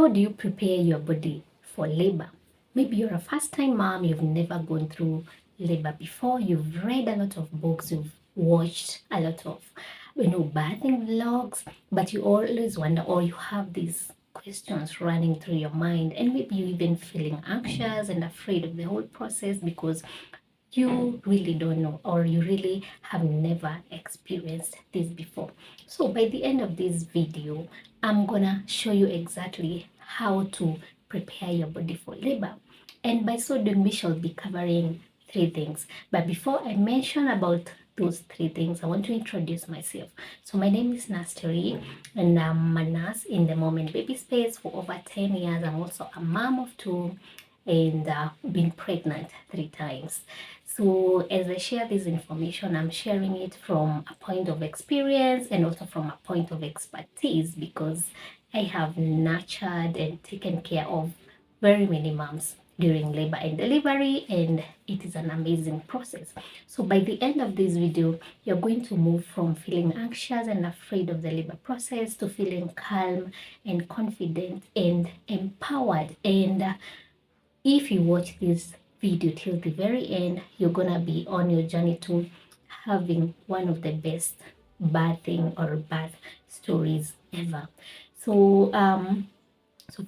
How do you prepare your body for labor? Maybe you're a first-time mom, you've never gone through labor before, you've read a lot of books, you've watched a lot of, birthing vlogs, but you always wonder, or you have these questions running through your mind, and maybe you're even feeling anxious and afraid of the whole process because you really don't know, or you really have never experienced this before. So by the end of this video, I'm gonna show you exactly how to prepare your body for labor, and by so doing we shall be covering 3 things. But before I mention about those 3 things, I want to introduce myself. So my name is Nasteri, and I'm a nurse in the Moment Baby Space for over 10 years. I'm also a mom of 2 and been pregnant 3 times. So as I share this information, I'm sharing it from a point of experience and also from a point of expertise, because I have nurtured and taken care of very many moms during labor and delivery, and it is an amazing process. So by the end of this video, you're going to move from feeling anxious and afraid of the labor process to feeling calm and confident and empowered. And if you watch this video till the very end, you're gonna be on your journey to having one of the best birthing or birth stories ever. So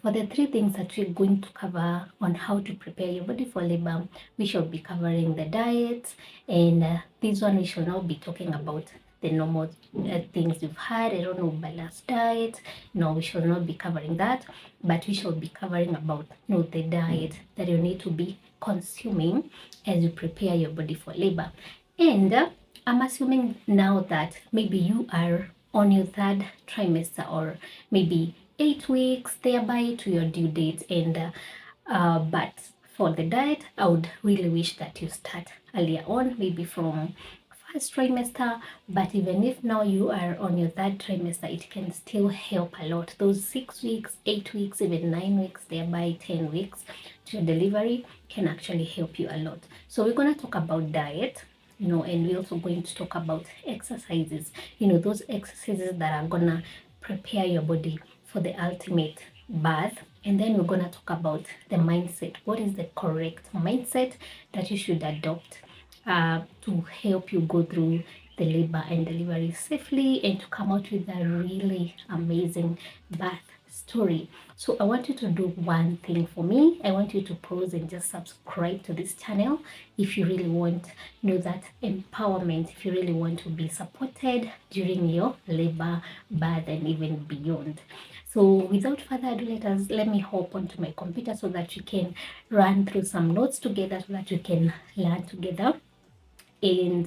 for the 3 things that we're going to cover on how to prepare your body for labor, we shall be covering the diet, and this one we shall not be talking about the normal things you've had. I don't know, balanced diet. No, we shall not be covering that, but we shall be covering about the diet that you need to be consuming as you prepare your body for labor. And I'm assuming now that maybe you are on your 3rd trimester, or maybe 8 weeks thereby to your due date, and but for the diet, I would really wish that you start earlier on, maybe from 1st trimester. But even if now you are on your 3rd trimester, it can still help a lot. Those 6 weeks, 8 weeks, even 9 weeks, thereby 10 weeks to your delivery can actually help you a lot. So we're going to talk about diet, and we're also going to talk about exercises, those exercises that are gonna prepare your body for the ultimate birth. And then we're gonna talk about the mindset. What is the correct mindset that you should adopt to help you go through the labor and delivery safely and to come out with a really amazing birth story. So I want you to do one thing for me. I want you to pause and just subscribe to this channel if you really want that empowerment, if you really want to be supported during your labor, birth, and even beyond. So without further ado, let me hop onto my computer so that we can run through some notes together, so that we can learn together and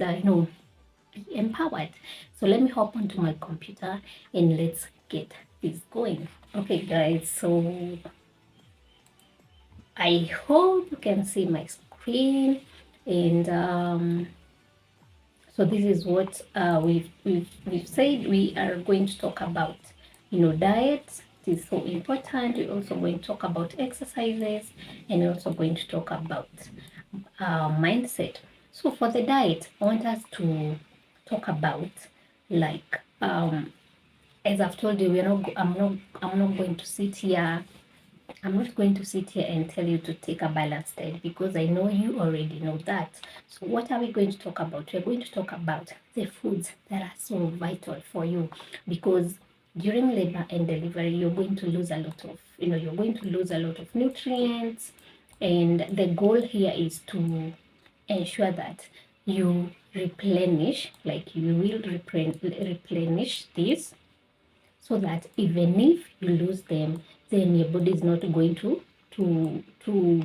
be empowered. So let me hop onto my computer and let's get this going. Okay guys, so I hope you can see my screen, and so this is what we've said. We are going to talk about diet. It is so important. We're also going to talk about exercises, and we're also going to talk about mindset. So for the diet, I want us to talk about, like, as I've told you, I'm not going to sit here. I'm not going to sit here and tell you to take a balanced diet, because I know you already know that. So what are we going to talk about? We're going to talk about the foods that are so vital for you, because during labor and delivery, you're going to lose a lot of nutrients, and the goal here is to ensure that you replenish, like you will replenish this, so that even if you lose them, then your body is not going to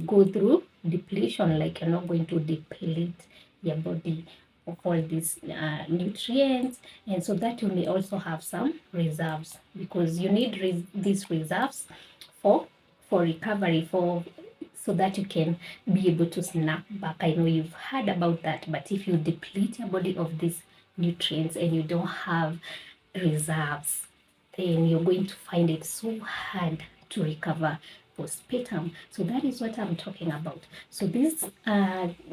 go through depletion. Like, you're not going to deplete your body of all these nutrients, and so that you may also have some reserves, because you need these reserves for recovery, so that you can be able to snap back. I know you've heard about that, but if you deplete your body of these nutrients and you don't have reserves, then you're going to find it so hard to recover postpartum. So that is what I'm talking about. So these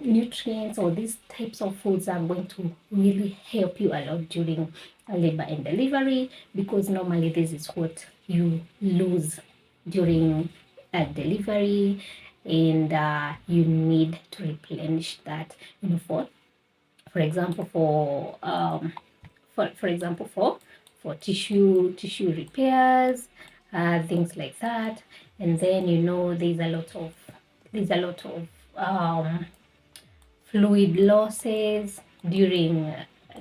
nutrients, or these types of foods, are going to really help you a lot during labor and delivery, because normally this is what you lose during delivery, and you need to replenish that, for example, for example, for tissue repairs, things like that. And then there's a lot of fluid losses during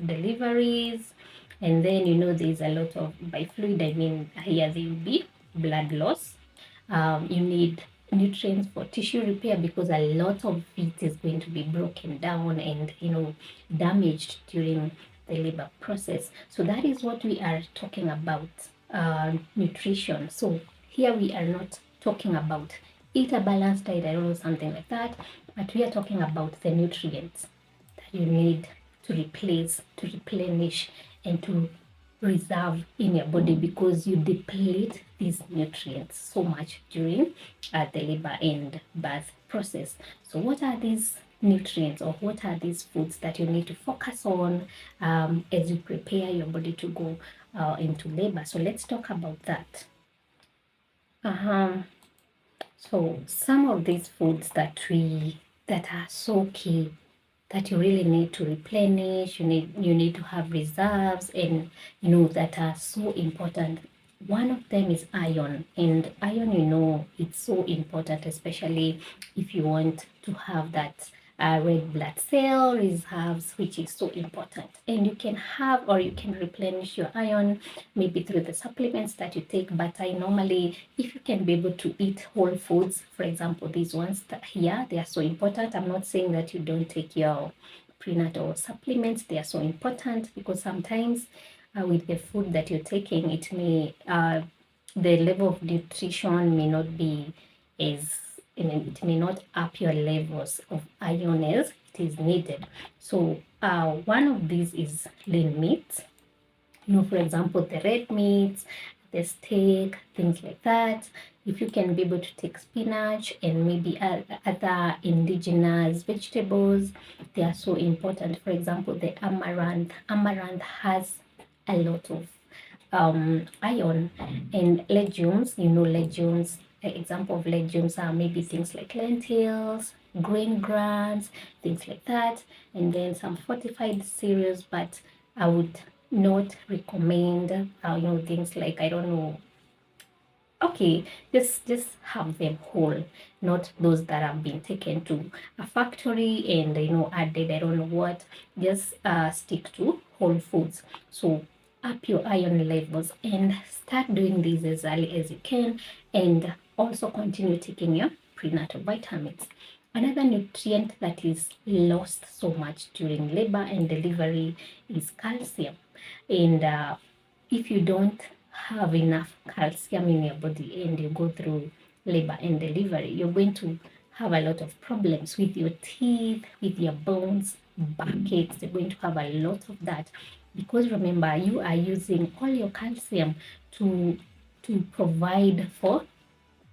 deliveries. And then there's a lot of, by fluid I mean here there will be blood loss. You need nutrients for tissue repair, because a lot of it is going to be broken down and damaged during the labor process. So that is what we are talking about, nutrition. So here we are not talking about eat a balanced diet, I don't know, something like that, but we are talking about the nutrients that you need to replace, to replenish, and to reserve in your body, because you deplete these nutrients so much during the labor and birth process. So what are these nutrients, or what are these foods that you need to focus on as you prepare your body to go into labor? So let's talk about that. So some of these foods that are so key, that you really need to replenish, you need to have reserves, and that are so important. One of them is iron, and iron, it's so important, especially if you want to have that red blood cell reserves, which is so important. And you can have, or you can replenish your iron maybe through the supplements that you take. But I normally, if you can be able to eat whole foods, for example, these ones here, they are so important. I'm not saying that you don't take your prenatal supplements. They are so important, because sometimes with the food that you're taking, it may the level of nutrition may not be as, it may not up your levels of iron as it is needed. So one of these is lean meats. For example, the red meats, the steak, things like that. If you can be able to take spinach and maybe other indigenous vegetables, they are so important. For example, the amaranth. Amaranth has a lot of iron. And legumes, legumes, example of legumes are maybe things like lentils, grain grains, things like that. And then some fortified cereals, but I would not recommend things like, I don't know, okay, just have them whole, not those that have been taken to a factory and added, I don't know what. Just stick to whole foods. So up your iron levels and start doing this as early as you can, and also continue taking your prenatal vitamins. Another nutrient that is lost so much during labor and delivery is calcium. And if you don't have enough calcium in your body and you go through labor and delivery, you're going to have a lot of problems with your teeth, with your bones, backaches. You're going to have a lot of that, because remember, you are using all your calcium to provide for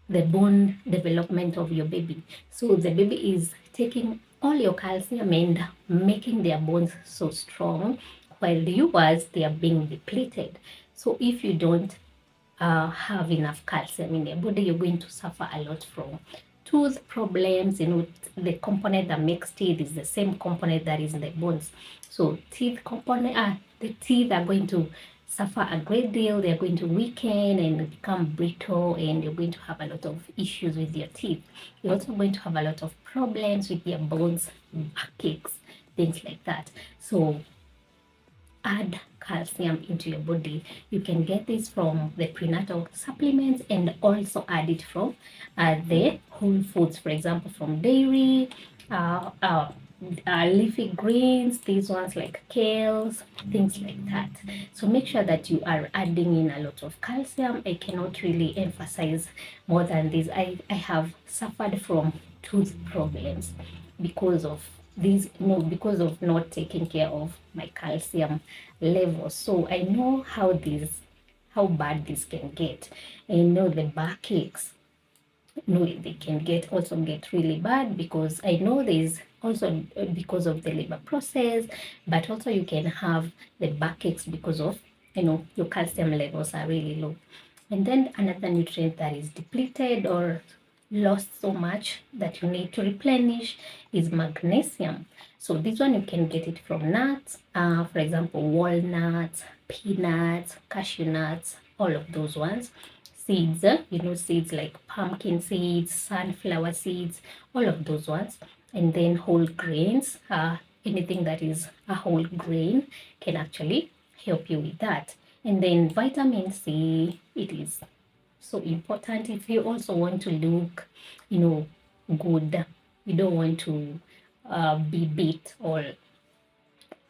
the bone development of your baby. So the baby is taking all your calcium and making their bones so strong, while yours, they are being depleted. So if you don't have enough calcium in your body, you're going to suffer a lot from tooth problems. The component that makes teeth is the same component that is in the bones. So the teeth are going to suffer a great deal. They're going to weaken and become brittle, and you're going to have a lot of issues with your teeth. You're also going to have a lot of problems with your bones, backaches, things like that. So add calcium into your body. You can get this from the prenatal supplements, and also add it from the whole foods, for example, from dairy, leafy greens, these ones like kales, things like that. So make sure that you are adding in a lot of calcium. I cannot really emphasize more than this. I have suffered from tooth problems because of because of not taking care of my calcium levels. So I know how bad this can get. And the backaches, they can get really bad, because I know there's also because of the labor process, but also you can have the backaches because of your calcium levels are really low. And then another nutrient that is depleted or lost so much that you need to replenish is magnesium. So this one you can get it from nuts, for example, walnuts, peanuts, cashew nuts, all of those ones. Seeds, seeds like pumpkin seeds, sunflower seeds, all of those ones. And then whole grains, anything that is a whole grain can actually help you with that. And then vitamin C, it is so important if you also want to look, good. You don't want to be beat or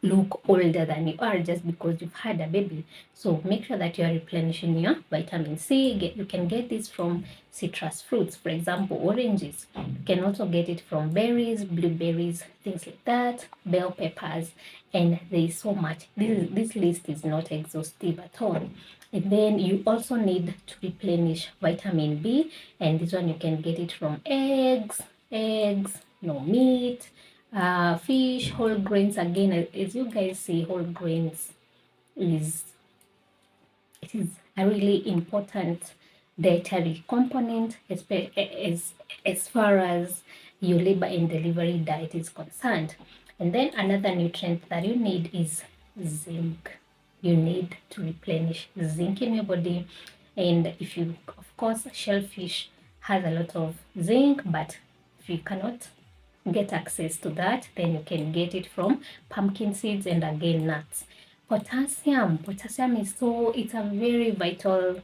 look older than you are just because you've had a baby. So make sure that you are replenishing your vitamin C. You can get this from citrus fruits, for example, oranges. You can also get it from berries, blueberries, things like that, bell peppers, and there is so much. This list is not exhaustive at all. And then you also need to replenish vitamin B, and this one you can get it from eggs, meat, fish, whole grains. Again, as you guys see, whole grains is a really important dietary component as far as your labor and delivery diet is concerned. And then another nutrient that you need is zinc. You need to replenish zinc in your body. And if you, of course, shellfish has a lot of zinc, but if you cannot get access to that, then you can get it from pumpkin seeds and again nuts. Potassium is it's a very vital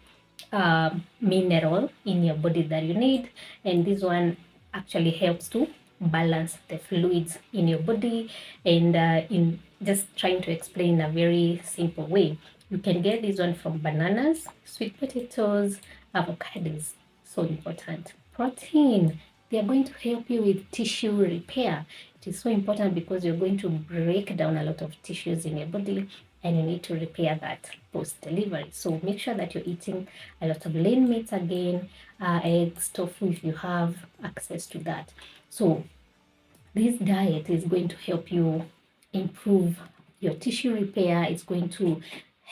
mineral in your body that you need, and this one actually helps to balance the fluids in your body. And in just trying to explain in a very simple way, you can get this one from bananas, sweet potatoes, avocados. So important. Protein, they are going to help you with tissue repair. It is so important because you're going to break down a lot of tissues in your body and you need to repair that post-delivery. So make sure that you're eating a lot of lean meats again, eggs, tofu if you have access to that. So this diet is going to help you improve your tissue repair. It's going to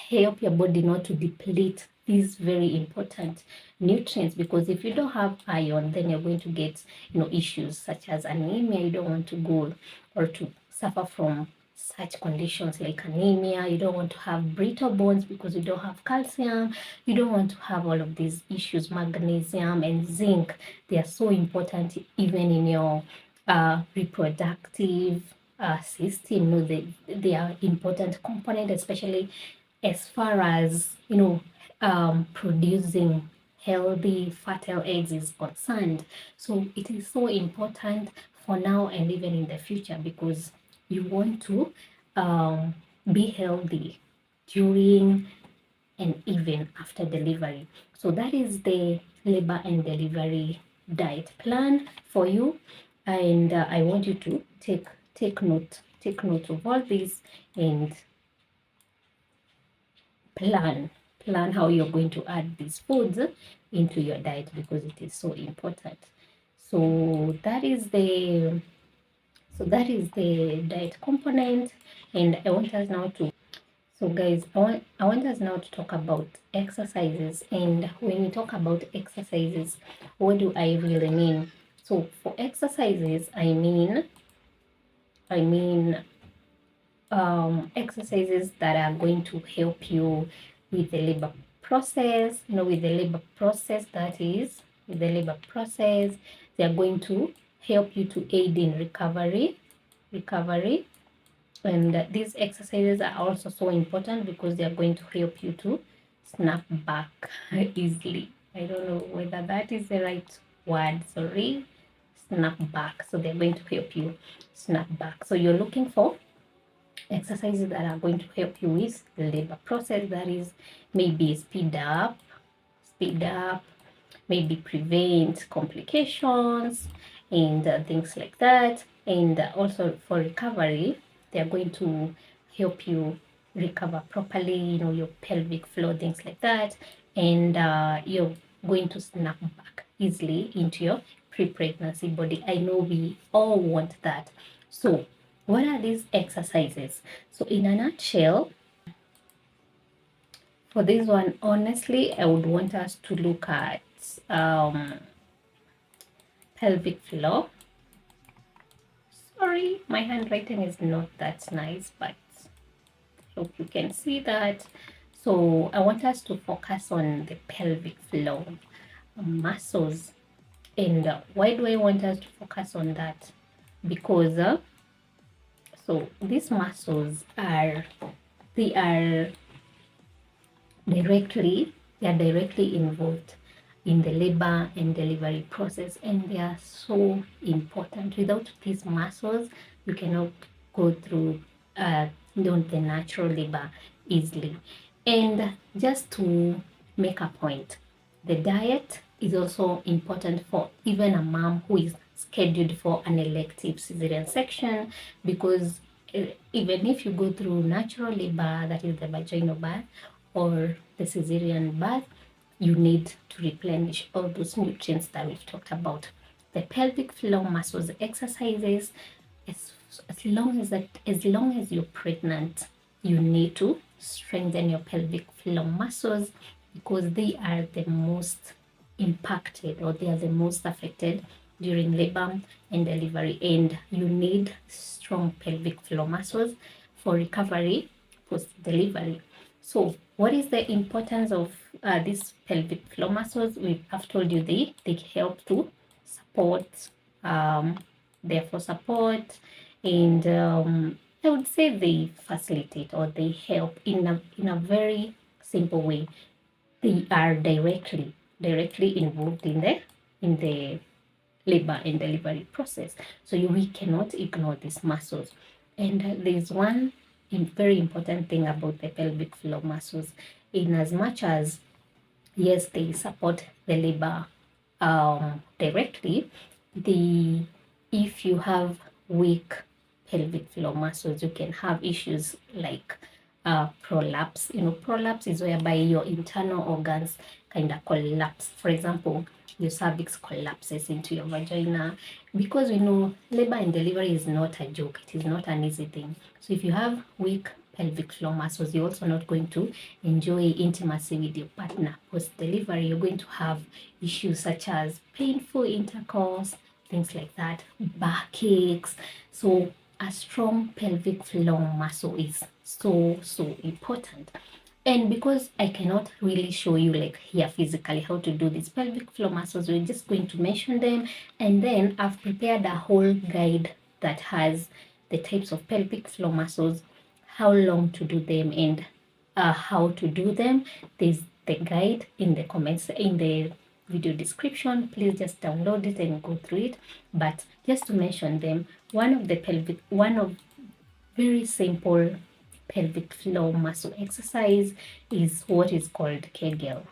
help your body not to deplete these very important nutrients, because if you don't have iron, then you're going to get issues such as anemia. You don't want to go or to suffer from such conditions like anemia. You don't want to have brittle bones because you don't have calcium. You don't want to have all of these issues. Magnesium and zinc, they are so important even in your reproductive system. They are important component, especially as far as producing healthy fertile eggs is concerned. So it is so important for now and even in the future, because you want to be healthy during and even after delivery. So that is the labor and delivery diet plan for you, and I want you to take note of all this and plan how you're going to add these foods into your diet, because it is so important. So that is the diet component, and I want us now to guys, I want us now to talk about exercises. And when we talk about exercises, what do I really mean? So for exercises, I mean exercises that are going to help you with the labor process. With the labor process, they are going to help you to aid in recovery. And these exercises are also so important because they are going to help you to snap back easily. I don't know whether that is the right word. Sorry, snap back. So they're going to help you snap back. So you're looking for exercises that are going to help you with the labor process. That is, maybe speed up, maybe prevent complications and things like that. And also for recovery, they are going to help you recover properly, your pelvic floor, things like that. And you're going to snap back easily into your pre-pregnancy body. I know we all want that. So what are these exercises? So in a nutshell, For this one, honestly, I would want us to look at pelvic floor. Sorry, my handwriting is not that nice, but hope you can see that. So I want us to focus on the pelvic floor muscles. And why do I want us to focus on that? Because so these muscles they are directly involved in the labor and delivery process, and they are so important. Without these muscles, you cannot go through the natural labor easily. And just to make a point, the diet is also important for even a mom who is scheduled for an elective cesarean section, because even if you go through natural labor, that is the vaginal birth, or the cesarean birth, you need to replenish all those nutrients that we've talked about. The pelvic floor muscles exercises, as long as you're pregnant, you need to strengthen your pelvic floor muscles, because they are the most impacted, or they are the most affected during labor and delivery, and you need strong pelvic floor muscles for recovery post delivery. So what is the importance of these pelvic floor muscles? I've told you they help to support, therefore support, and I would say they facilitate, or they help in a very simple way. They are directly involved in the labor and delivery process. So we cannot ignore these muscles. And there's one very important thing about the pelvic floor muscles, in as much as yes, they support the labor directly. If you have weak pelvic floor muscles, you can have issues like prolapse. Prolapse is whereby your internal organs kind of collapse. For example, your cervix collapses into your vagina, because we know labor and delivery is not a joke. It is not an easy thing. So if you have weak pelvic floor muscles, you're also not going to enjoy intimacy with your partner post delivery. You're going to have issues such as painful intercourse, things like that, backaches. So a strong pelvic floor muscle is so important. And because I cannot really show you like here physically how to do these pelvic floor muscles, we're just going to mention them. And then I've prepared a whole guide that has the types of pelvic floor muscles, how long to do them, and how to do them. There's the guide in the comments, in the video description. Please just download it and go through it. But just to mention them, one of very simple pelvic floor muscle exercise is what is called Kegel.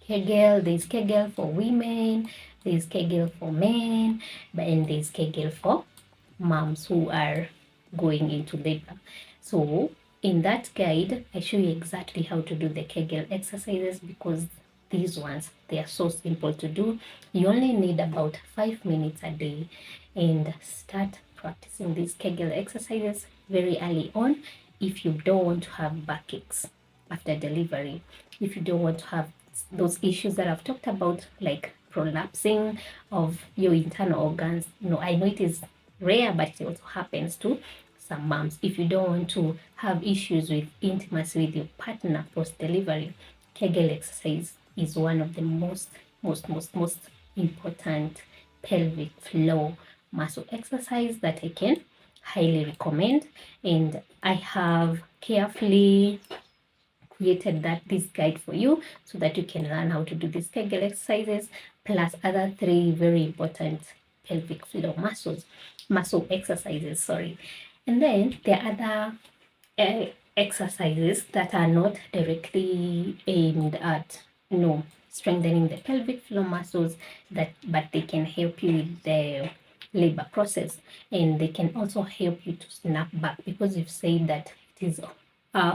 There's Kegel for women, there's Kegel for men, and there's Kegel for moms who are going into labor. So in that guide, I show you exactly how to do the Kegel exercises, because these ones, they are so simple to do. You only need about 5 minutes a day, and start practicing these Kegel exercises very early on if you don't want to have backaches after delivery, if you don't want to have those issues that I've talked about, like prolapsing of your internal organs. I know it is rare, but it also happens to some moms. If you don't want to have issues with intimacy with your partner post delivery, Kegel exercise is one of the most important pelvic floor muscle exercise that I can highly recommend. And I have carefully created this guide for you so that you can learn how to do these Kegel exercises, plus other 3 very important pelvic floor muscle exercises, sorry. And then there are other exercises that are not directly aimed at strengthening the pelvic floor muscles, but they can help you with the labor process, and they can also help you to snap back, because you've said that it is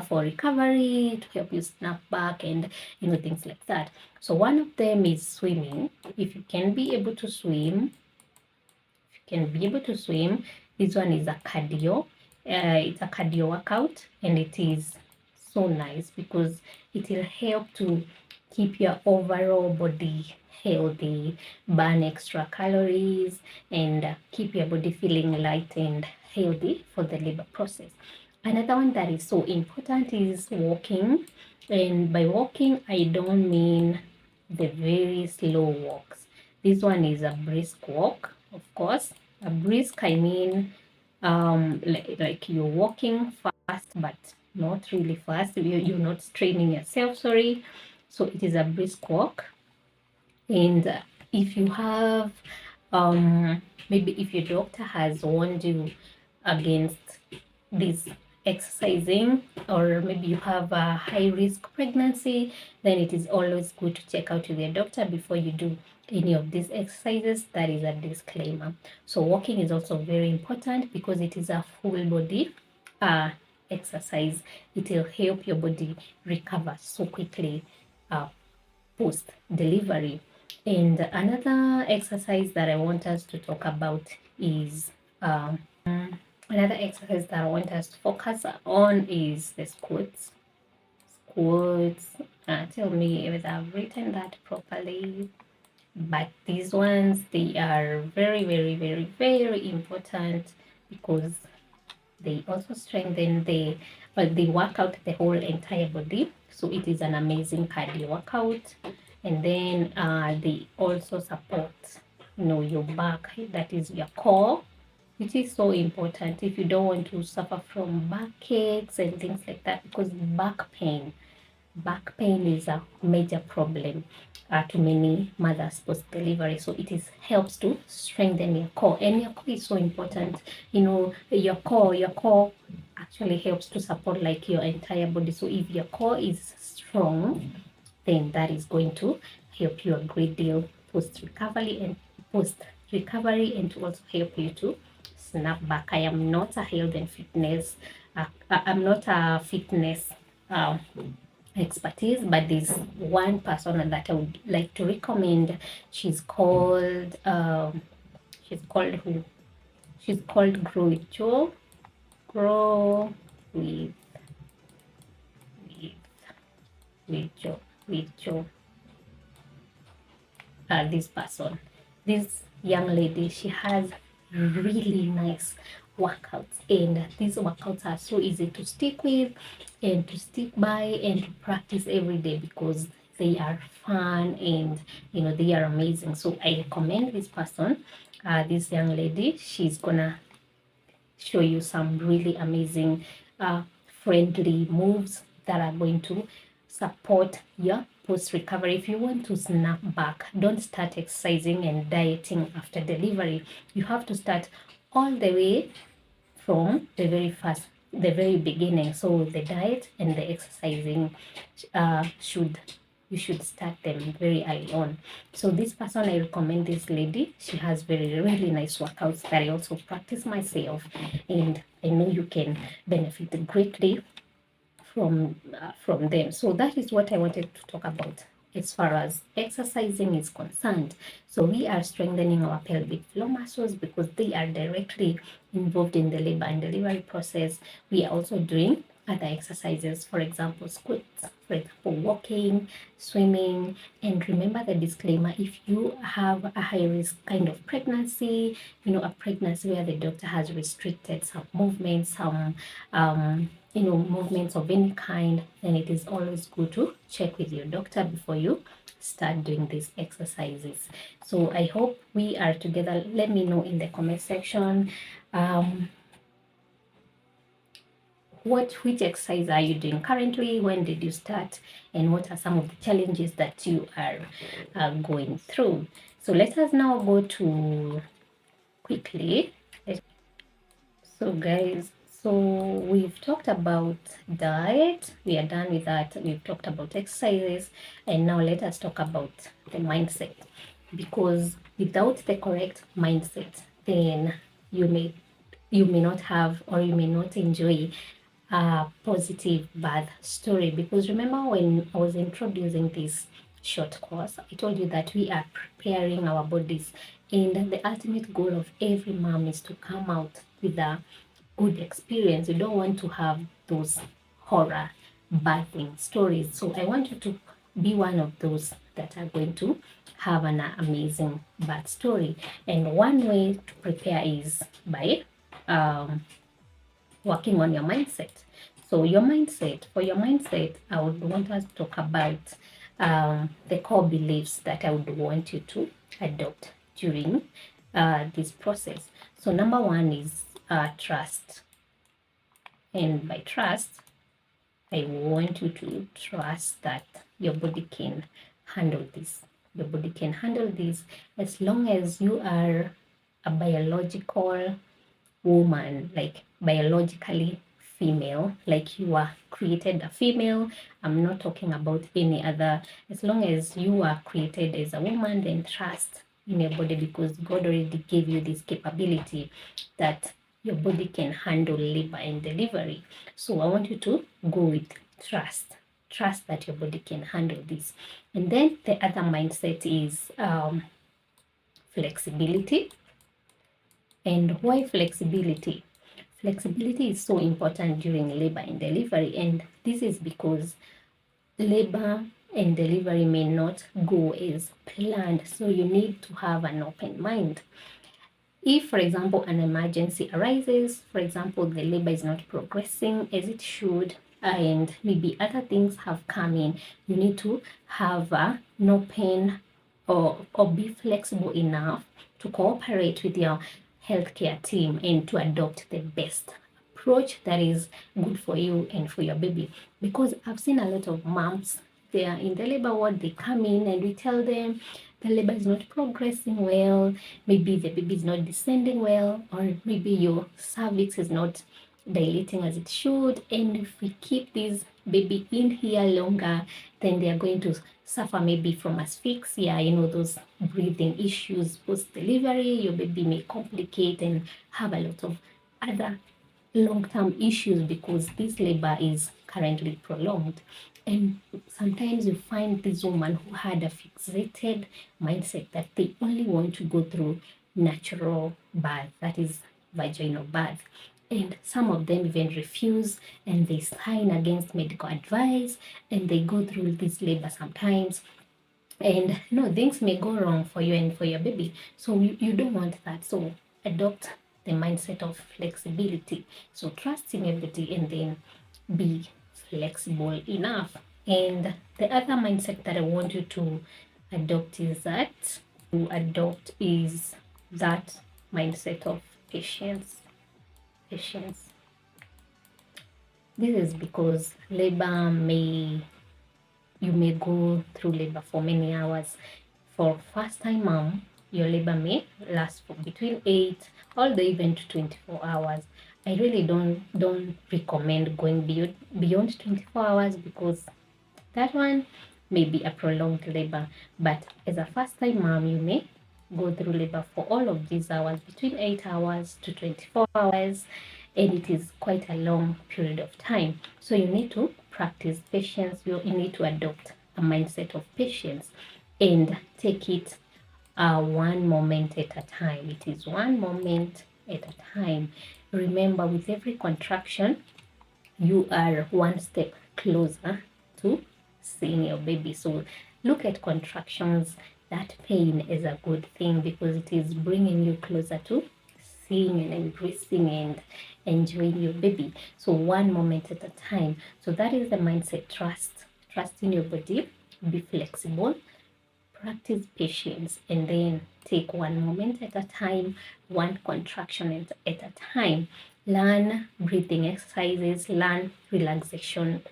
for recovery, to help you snap back, and things like that. So one of them is swimming. If you can be able to swim, this one is a cardio. It's a cardio workout, and it is so nice because it will help to keep your overall body healthy, burn extra calories, and keep your body feeling light and healthy for the labor process. Another one that is so important is walking. And by walking, I don't mean the very slow walks. This one is a brisk walk, of course. A brisk, I mean, like you're walking fast, but not really fast. You're not straining yourself, sorry. So it is a brisk walk. And if you have, maybe if your doctor has warned you against this exercising, or maybe you have a high risk pregnancy, then it is always good to check out with your doctor before you do any of these exercises. That is a disclaimer. So walking is also very important because it is a full body exercise. It will help your body recover so quickly post delivery. And another exercise that I want us to talk about is another exercise that I want us to focus on is the squats. Squats. Tell me if I've written that properly. But these ones, they are very, very, very, very important because they also strengthen they work out the whole entire body. So it is an amazing cardio workout. And then they also support, your back, that is your core, which is so important if you don't want to suffer from backaches and things like that, because back pain is a major problem to many mothers post delivery. So it helps to strengthen your core, and your core is so important. Your core actually helps to support like your entire body. So if your core is strong, then that is going to help you a great deal post recovery and to also help you to snap back. I am not a health and fitness I'm not a fitness expertise, but there's one person that I would like to recommend. She's called who? She's called Grow with Joe. Grow with Joe. This person, this young lady, she has really nice workouts, and these workouts are so easy to stick with and to stick by and to practice every day because they are fun and they are amazing. So I recommend this person, this young lady. She's gonna show you some really amazing friendly moves that are going to support your post recovery. If you want to snap back, don't start exercising and dieting after delivery. You have to start all the way from the very beginning. So the diet and the exercising you should start them very early on. So this person, I recommend this lady. She has very, really nice workouts that I also practice myself, and I know you can benefit greatly from them. So that is what I wanted to talk about as far as exercising is concerned. So we are strengthening our pelvic floor muscles because they are directly involved in the labor and delivery process. We are also doing other exercises, for example, squats, for example, walking, swimming. And remember the disclaimer: if you have a high risk kind of pregnancy, a pregnancy where the doctor has restricted some movements, some movements of any kind, then it is always good to check with your doctor before you start doing these exercises. So I hope we are together. Let me know in the comment section which exercise are you doing currently, when did you start, and what are some of the challenges that you are going through. So let us now go to quickly. So guys, so we've talked about diet, we are done with that. We've talked about exercises, and now let us talk about the mindset, because without the correct mindset, then you may not have, or you may not enjoy a positive birth story. Because remember, when I was introducing this short course, I told you that we are preparing our bodies, and the ultimate goal of every mom is to come out with a good experience. You don't want to have those horror birthing stories. So I want you to be one of those that are going to have an amazing birth story. And one way to prepare is by working on your mindset. So for your mindset, I would want us to talk about the core beliefs that I would want you to adopt during this process. So number one is trust. And by trust, I want you to trust that your body can handle this. Your body can handle this as long as you are a biological woman, like biologically female, like you are created a female. I'm not talking about any other. As long as you are created as a woman, then trust in your body, because God already gave you this capability that your body can handle labor and delivery. So I want you to go with trust. Trust that your body can handle this. And then the other mindset is flexibility. And why flexibility? Flexibility is so important during labor and delivery, and this is because labor and delivery may not go as planned, so you need to have an open mind. If, for example, an emergency arises, for example, the labor is not progressing as it should, and maybe other things have come in, you need to have an open or be flexible enough to cooperate with your healthcare team and to adopt the best approach that is good for you and for your baby. Because I've seen a lot of moms, they are in the labor ward, they come in and we tell them the labor is not progressing well, maybe the baby is not descending well, or maybe your cervix is not dilating as it should, and if we keep this baby in here longer, then they are going to suffer maybe from asphyxia, those breathing issues post-delivery. Your baby may complicate and have a lot of other long-term issues because this labor is currently prolonged. And sometimes you find this woman who had a fixated mindset that they only want to go through natural birth, that is vaginal birth. And some of them even refuse and they sign against medical advice and they go through this labor sometimes. And things may go wrong for you and for your baby. So you don't want that. So adopt the mindset of flexibility. So trust in your body and then be flexible enough. And the other mindset that I want you to adopt is that mindset of patience. Patience. This is because you may go through labor for many hours. For first-time mom, your labor may last for between 8 all the way even to 24 hours. I really don't recommend going beyond 24 hours because that one may be a prolonged labor. But as a first-time mom, you may go through labor for all of these hours, between 8 hours to 24 hours, and it is quite a long period of time. So you need to practice patience. You need to adopt a mindset of patience and take it one moment at a time. It is one moment at a time. Remember, with every contraction, you are one step closer to seeing your baby. So look at contractions, that pain is a good thing because it is bringing you closer to seeing and embracing and enjoying your baby. So one moment at a time. So that is the mindset. Trust in your body, be flexible, practice patience, and then take one moment at a time, one contraction at a time. Learn breathing exercises, learn relaxation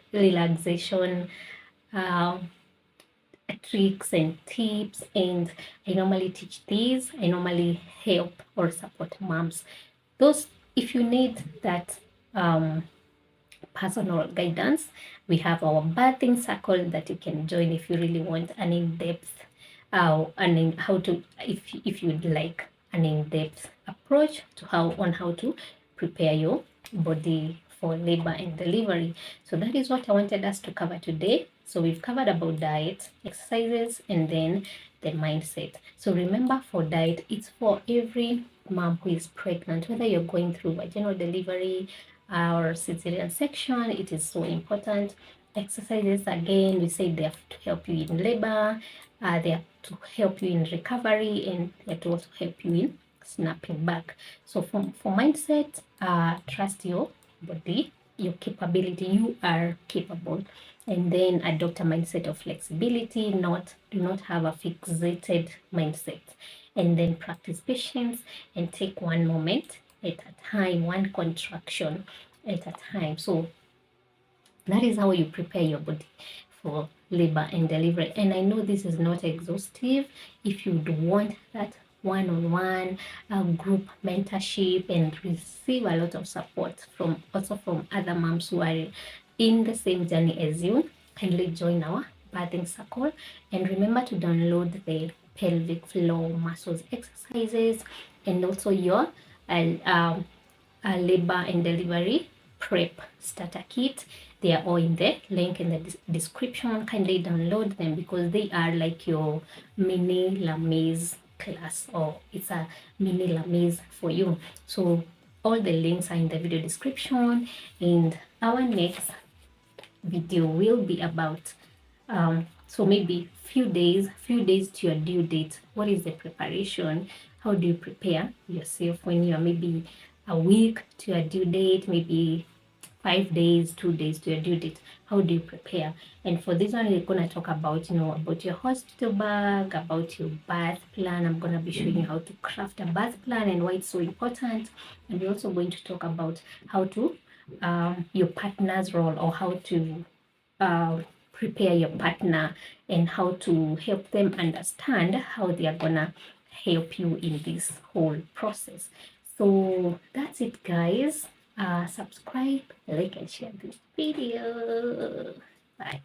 tricks and tips, and I normally teach these. I normally help or support moms. Those, if you need that personal guidance, we have our birthing circle that you can join if you really want an in-depth and how to, if you'd like an in-depth approach to how to prepare your body for labor and delivery. So that is what I wanted us to cover today. So we've covered about diet, exercises, and then the mindset. So remember, for diet, it's for every mom who is pregnant, whether you're going through vaginal delivery or cesarean section. It is so important exercises, again, we say they have to help you in labor, they have to help you in recovery, and they have to also help you in snapping back. So for mindset, trust your body, your capability, you are capable. And then adopt a mindset of flexibility, do not have a fixated mindset. And then practice patience and take one moment at a time, one contraction at a time. So that is how you prepare your body for labor and delivery. And I know this is not exhaustive. If you want that one-on-one group mentorship and receive a lot of support from other moms who are in the same journey as you, kindly join our birthing circle. And remember to download the pelvic floor muscles exercises and also your labor and delivery prep starter kit. They are all in the link in the description. Kindly download them because they are like your mini lamaze class, or it's a mini lamaze for you. So all the links are in the video description, and our next video will be about so maybe few days to your due date. What is the preparation? How do you prepare yourself when you are maybe a week to your due date, maybe 5 days, 2 days to your due date? How do you prepare? And for this one, we're going to talk about, about your hospital bag, about your birth plan. I'm going to be showing you how to craft a birth plan and why it's so important. And we're also going to talk about how to your partner's role, or how to prepare your partner and how to help them understand how they are gonna help you in this whole process. So that's it, guys. Subscribe, like, and share this video. Bye.